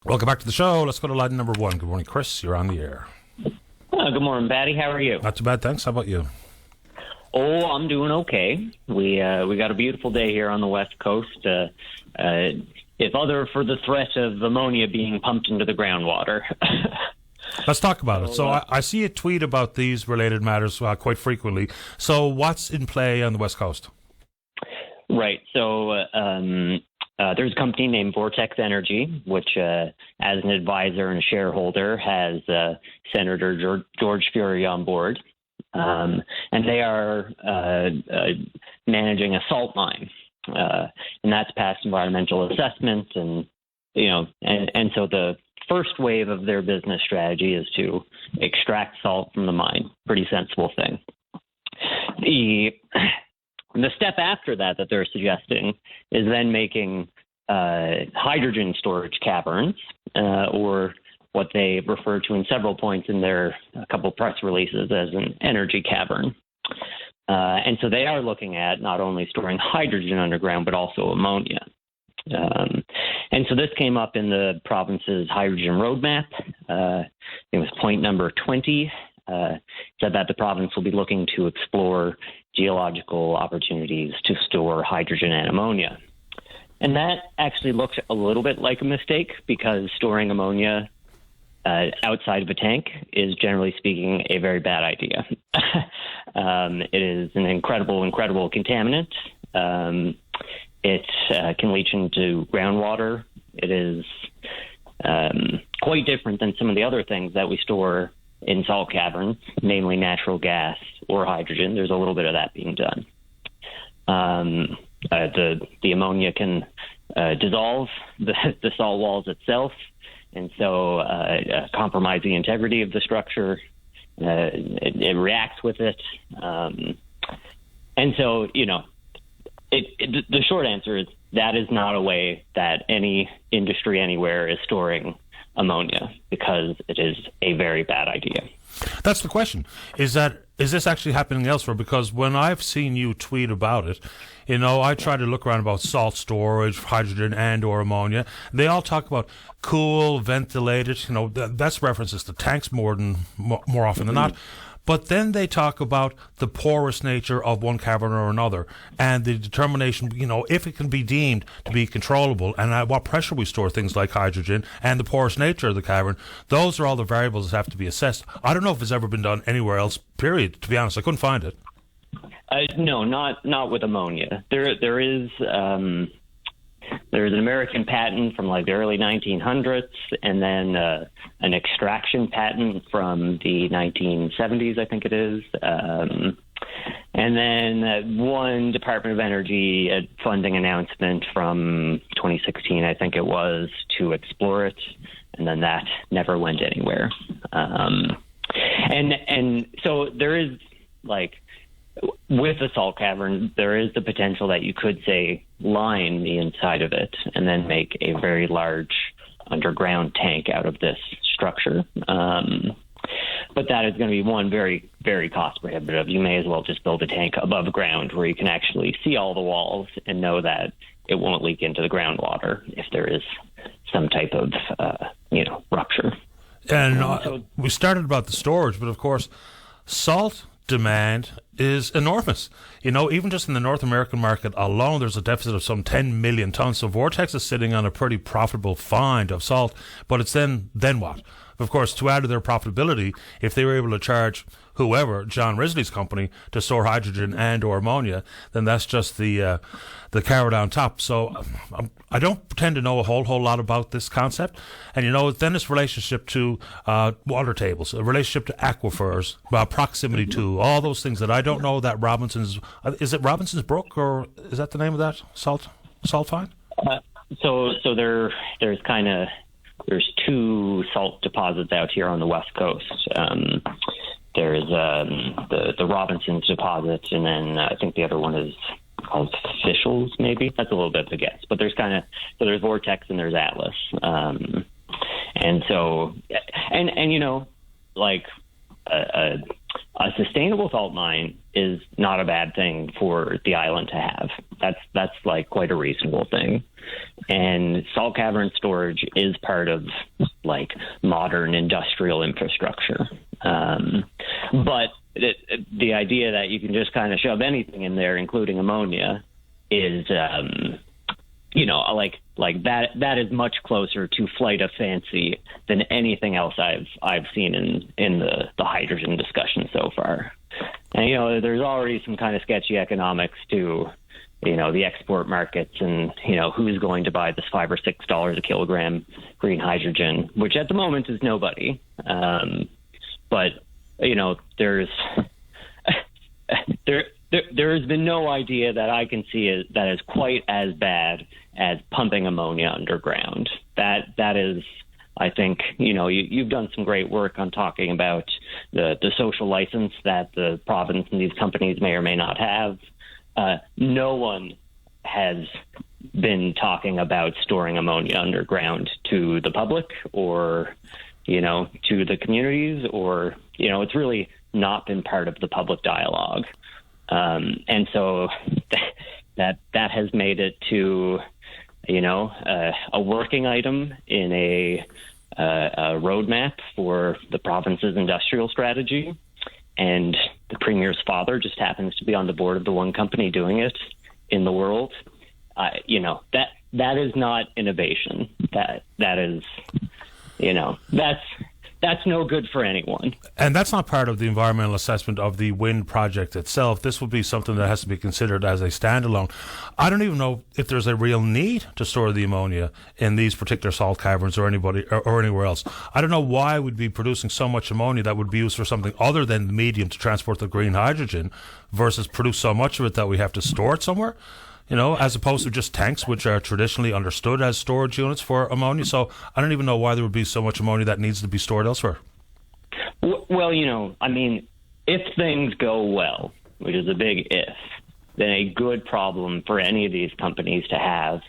Welcome back to the show. Let's go to line number one. Good morning, Chris. You're on the air. Good morning, Paddy. How are you? Not too bad, thanks. How about you? Oh, I'm doing okay. We got a beautiful day here on the West Coast. If other for the threat of ammonia being pumped into the groundwater. Let's talk about it. So I see a tweet about these related matters quite frequently. So what's in play on the West Coast? Right. So there's a company named Vortex Energy, which as an advisor and a shareholder has Senator George Fury on board. And they are managing a salt mine. And that's past environmental assessment. And so the first wave of their business strategy is to extract salt from the mine. Pretty sensible thing. The step after that they're suggesting is then making hydrogen storage caverns, or what they refer to in several points in their couple press releases as an energy cavern. And so they are looking at not only storing hydrogen underground, but also ammonia. And so this came up in the province's hydrogen roadmap. It was point number 20. Said that the province will be looking to explore geological opportunities to store hydrogen and ammonia. And that actually looked a little bit like a mistake, because storing ammonia outside of a tank is, generally speaking, a very bad idea. It is an incredible contaminant. It can leach into groundwater. It is quite different than some of the other things that we store in salt caverns, namely natural gas or hydrogen. There's a little bit of that being done. The ammonia can dissolve the salt walls itself, and so compromise the integrity of the structure. It reacts with it. And so, the short answer is that is not a way that any industry anywhere is storing ammonia, because it is a very bad idea. That's the question. Is this actually happening elsewhere? Because when I've seen you tweet about it, I try to look around about salt storage, hydrogen and or ammonia. They all talk about cool, ventilated, that's references to tanks more often than not. But then they talk about the porous nature of one cavern or another, and the determination, if it can be deemed to be controllable, and at what pressure we store things like hydrogen, and the porous nature of the cavern. Those are all the variables that have to be assessed. I don't know if it's ever been done anywhere else, period. To be honest, I couldn't find it. No, not with ammonia. There is an American patent from the early 1900s, and then an extraction patent from the 1970s, I think it is. And then one Department of Energy funding announcement from 2016, I think it was, to explore it, and then that never went anywhere. And so there is, with the salt cavern, there is the potential that you could, say, line the inside of it and then make a very large underground tank out of this structure. But that is going to be, one, very, very cost prohibitive. You may as well just build a tank above ground where you can actually see all the walls and know that it won't leak into the groundwater if there is some type of, rupture. And we started about the storage, but of course, salt demand is enormous. Even just in the North American market alone, there's a deficit of some 10 million tons. So Vortex is sitting on a pretty profitable find of salt, but it's then what? Of course, to add to their profitability, if they were able to charge whoever, John Risley's company, to store hydrogen and or ammonia, then that's just the carrot on top. So I don't pretend to know a whole lot about this concept. And, then this relationship to water tables, a relationship to aquifers, proximity to, all those things that I don't know that is it Robinson's Brook, or is that the name of that salt find? So there's two salt deposits out here on the West Coast. There's the Robinson's deposit, and then I think the other one is called Fischl's, maybe. That's a little bit of a guess. But there's there's Vortex and there's Atlas. And so, a sustainable salt mine is not a bad thing for the island to have. That's like quite a reasonable thing. And salt cavern storage is part of like modern industrial infrastructure. But the idea that you can just kind of shove anything in there, including ammonia, is like that is much closer to flight of fancy than anything else I've seen in the hydrogen discussion so far. And there's already some kind of sketchy economics to the export markets, and who's going to buy this $5 or $6 a kilogram green hydrogen, which at the moment is nobody. But there's there has been no idea that I can see that is quite as bad as pumping ammonia underground. That is, I think, you've done some great work on talking about the social license that the province and these companies may or may not have. No one has been talking about storing ammonia underground to the public or, to the communities, or, it's really not been part of the public dialogue. And so that has made it to, a working item in a roadmap for the province's industrial strategy. And the premier's father just happens to be on the board of the one company doing it in the world. That is not innovation. That is, that's no good for anyone. And that's not part of the environmental assessment of the wind project itself. This would be something that has to be considered as a standalone. I don't even know if there's a real need to store the ammonia in these particular salt caverns or anywhere else. I don't know why we'd be producing so much ammonia that would be used for something other than the medium to transport the green hydrogen versus produce so much of it that we have to store it somewhere. As opposed to just tanks, which are traditionally understood as storage units for ammonia. So I don't even know why there would be so much ammonia that needs to be stored elsewhere. Well, if things go well, which is a big if, then a good problem for any of these companies to have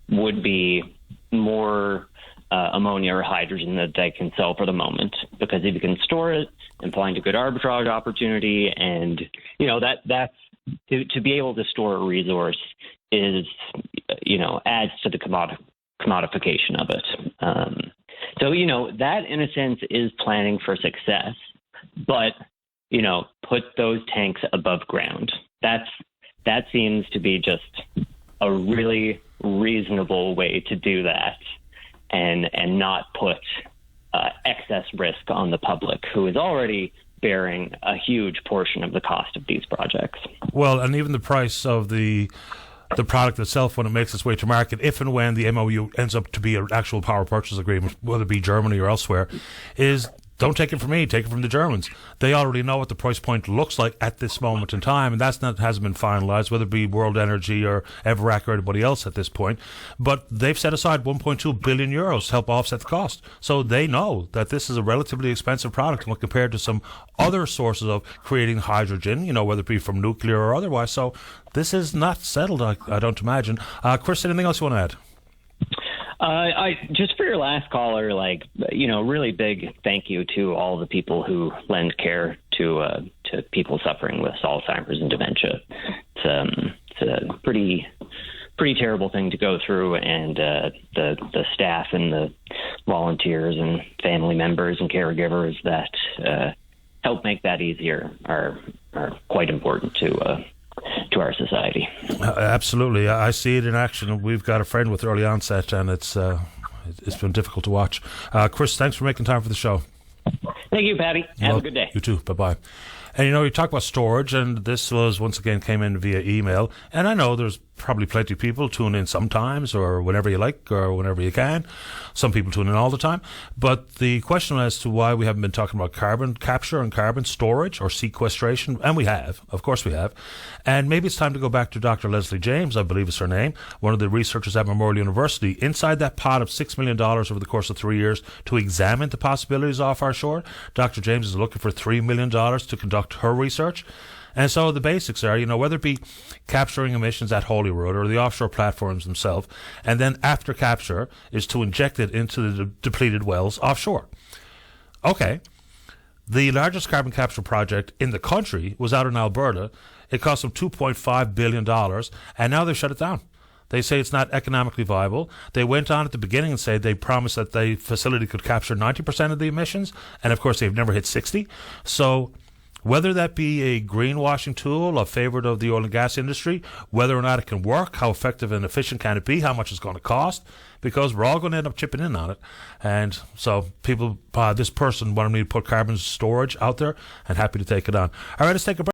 would be more ammonia or hydrogen that they can sell for the moment. Because if you can store it and find a good arbitrage opportunity, and, that's to be able to store a resource is, adds to the commodification of it. So, that in a sense is planning for success, but, put those tanks above ground. That seems to be just a really reasonable way to do that and not put excess risk on the public, who is already bearing a huge portion of the cost of these projects. Well, and even the price of the product itself when it makes its way to market, if and when the MOU ends up to be an actual power purchase agreement, whether it be Germany or elsewhere, is don't take it from me, take it from the Germans. They already know what the price point looks like at this moment in time, and hasn't been finalized, whether it be World Energy or Everac or anybody else at this point. But they've set aside 1.2 billion euros to help offset the cost. So they know that this is a relatively expensive product when compared to some other sources of creating hydrogen, whether it be from nuclear or otherwise. So this is not settled, I don't imagine. Chris, anything else you want to add? I just for your last caller, really big thank you to all the people who lend care to people suffering with Alzheimer's and dementia. It's a pretty terrible thing to go through, and the staff and the volunteers and family members and caregivers that help make that easier are quite important to our society. Absolutely. I see it in action. We've got a friend with early onset, and it's been difficult to watch. Chris, thanks for making time for the show. Thank you, Paddy. Have a good day. You too. Bye-bye. And, you talk about storage, and this once again came in via email. And I know there's probably plenty of people tune in sometimes or whenever you like or whenever you can. Some people tune in all the time. But the question as to why we haven't been talking about carbon capture and carbon storage or sequestration, and we have, of course we have. And maybe it's time to go back to Dr. Leslie James, I believe is her name, one of the researchers at Memorial University, inside that pot of $6 million over the course of 3 years to examine the possibilities off our shore. Dr. James is looking for $3 million to conduct her research. And so the basics are, whether it be capturing emissions at Holyrood or the offshore platforms themselves, and then after capture is to inject it into the depleted wells offshore. Okay. The largest carbon capture project in the country was out in Alberta. It cost them $2.5 billion, and now they've shut it down. They say it's not economically viable. They went on at the beginning and said they promised that the facility could capture 90% of the emissions, and of course they've never hit 60. So whether that be a greenwashing tool or favored of the oil and gas industry, whether or not it can work, how effective and efficient can it be, how much it's going to cost, because we're all going to end up chipping in on it. And so people, this person wanted me to put carbon storage out there, and happy to take it on. All right, let's take a break.